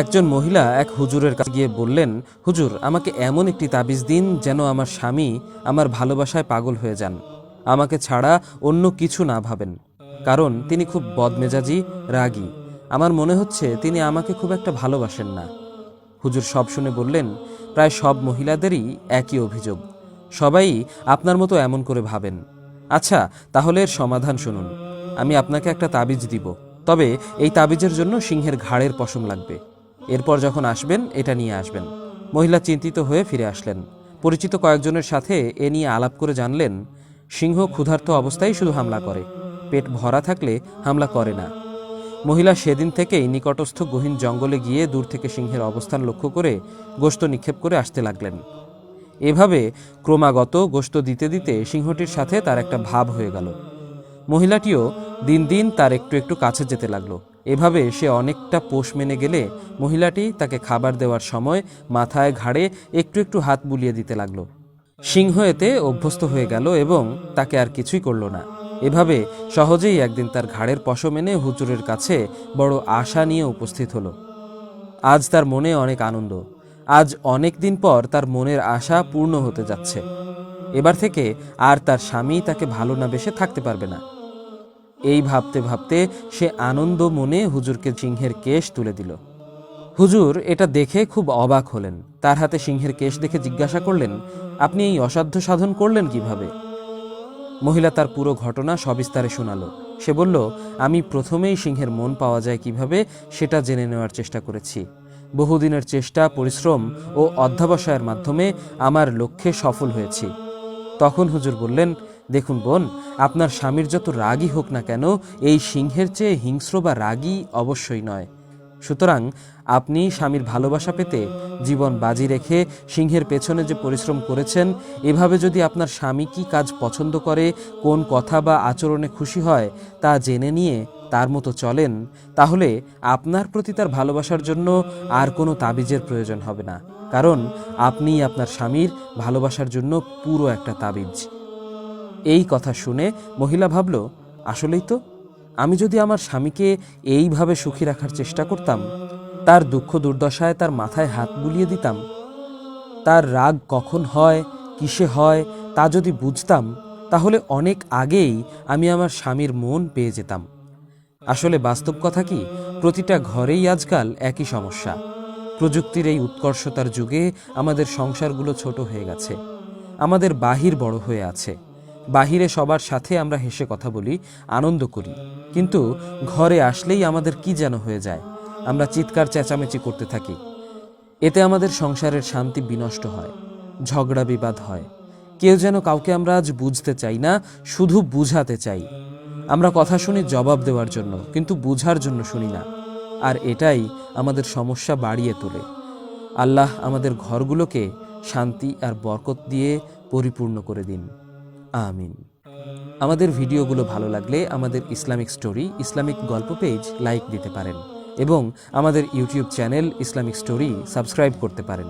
একজন মহিলা এক হুজুরের কাছে গিয়ে বললেন, হুজুর, আমাকে এমন একটি তাবিজ দিন যেন আমার স্বামী আমার ভালোবাসায় পাগল হয়ে যান, আমাকে ছাড়া অন্য কিছু না ভাবেন, কারণ তিনি খুব বদমেজাজি, রাগী। আমার মনে হচ্ছে তিনি আমাকে খুব একটা ভালোবাসেন না। হুজুর সব শুনে বললেন, প্রায় সব মহিলাদেরই একই অভিযোগ, সবাই আপনার মতো এমন করে ভাবেন। আচ্ছা, তাহলে এর সমাধান শুনুন। আমি আপনাকে একটা তাবিজ দিব, তবে এই তাবিজের জন্য সিংহের ঘাড়ের পশম লাগবে। এরপর যখন আসবেন এটা নিয়ে আসবেন। মহিলা চিন্তিত হয়ে ফিরে আসলেন। পরিচিত কয়েকজনের সাথে এ নিয়ে আলাপ করে জানলেন, সিংহ ক্ষুধার্ত অবস্থায় শুধু হামলা করে, পেট ভরা থাকলে হামলা করে না। মহিলা সেদিন থেকেই নিকটস্থ গহীন জঙ্গলে গিয়ে দূর থেকে সিংহের অবস্থান লক্ষ্য করে গোশত নিক্ষেপ করে আসতে লাগলেন। এভাবে ক্রমাগত গোশত দিতে দিতে সিংহটির সাথে তার একটা ভাব হয়ে গেল। মহিলাটিও দিন দিন তার একটু একটু কাছে যেতে লাগলো। এভাবে সে অনেকটা পোষ মেনে গেলে মহিলাটি তাকে খাবার দেওয়ার সময় মাথায় ঘাড়ে একটু একটু হাত বুলিয়ে দিতে লাগলো। সিংহ এতে অভ্যস্ত হয়ে গেল এবং তাকে আর কিছুই করল না। এভাবে সহজেই একদিন তার ঘাড়ের পশম এনে হুজুরের কাছে বড় আশা নিয়ে উপস্থিত হলো। আজ তার মনে অনেক আনন্দ। আজ অনেক দিন পর তার মনের আশা পূর্ণ হতে যাচ্ছে। এবার থেকে আর তার স্বামী তাকে ভালো না বেসে থাকতে পারবে না। এই ভাবতে ভাবতে সে আনন্দ মনে হুজুরকে সিংহের কেশ তুলে দিল। হুজুর এটা দেখে খুব অবাক হলেন। তার হাতে সিংহের কেশ দেখে জিজ্ঞাসা করলেন, আপনি এই অসাধ্য সাধন করলেন কিভাবে? মহিলা তার পুরো ঘটনা সবিস্তারে শোনালো। সে বলল, আমি প্রথমেই সিংহের মন পাওয়া যায় কিভাবে সেটা জেনে নেওয়ার চেষ্টা করেছি। বহুদিনের চেষ্টা, পরিশ্রম ও অধ্যবসায়ের মাধ্যমে আমার লক্ষ্যে সফল হয়েছি। তখন হুজুর বললেন, দেখুন বোন, আপনার স্বামীর যত রাগই হোক না কেন, এই সিংহের চেয়ে হিংস্র বা রাগী অবশ্যই নয়। সুতরাং আপনি স্বামীর ভালোবাসা পেতে জীবন বাজি রেখে সিংহের পেছনে যে পরিশ্রম করেছেন, এভাবে যদি আপনার স্বামী কি কাজ পছন্দ করে, কোন কথা বা আচরণে খুশি হয়, তা জেনে নিয়ে তার মতো চলেন, তাহলে আপনার প্রতি তার ভালোবাসার জন্য আর কোনো তাবিজের প্রয়োজন হবে না, কারণ আপনিই আপনার স্বামীর ভালোবাসার জন্য পুরো একটা তাবিজ। এই কথা শুনে মহিলা ভাবল, আসলেই তো, আমি যদি আমার স্বামীকে এইভাবে সুখী রাখার চেষ্টা করতাম, তার দুঃখ দুর্দশায় তার মাথায় হাত বুলিয়ে দিতাম, তার রাগ কখন হয়, কিসে হয় তা যদি বুঝতাম, তাহলে অনেক আগেই আমি আমার স্বামীর মন পেয়ে যেতাম। আসলে বাস্তব কথা কি, প্রতিটা ঘরেই আজকাল একই সমস্যা। প্রযুক্তির এই উৎকর্ষতার যুগে আমাদের সংসারগুলো ছোট হয়ে গেছে, আমাদের বাহির বড় হয়ে আছে। বাহিরে সবার সাথে আমরা হেসে কথা বলি, আনন্দ করি, কিন্তু ঘরে আসলেই আমাদের কি যেন হয়ে যায়। আমরা চিৎকার চেঁচামেচি করতে থাকি। এতে আমাদের সংসারের শান্তি বিনষ্ট হয়, ঝগড়া বিবাদ হয়। কেউ যেন কাউকে আমরা আজ বুঝতে চাই না, শুধু বুঝাতে চাই। আমরা কথা শুনি জবাব দেওয়ার জন্য, কিন্তু বুঝার জন্য শুনি না। আর এটাই আমাদের সমস্যা বাড়িয়ে তোলে। আল্লাহ আমাদের ঘরগুলোকে শান্তি আর বরকত দিয়ে পরিপূর্ণ করে দিন, আমিন। আমাদের ভিডিওগুলো ভালো লাগলে আমাদের ইসলামিক স্টোরি ইসলামিক গল্প পেজ লাইক দিতে পারেন এবং আমাদের YouTube channel Islamic story subscribe করতে পারেন।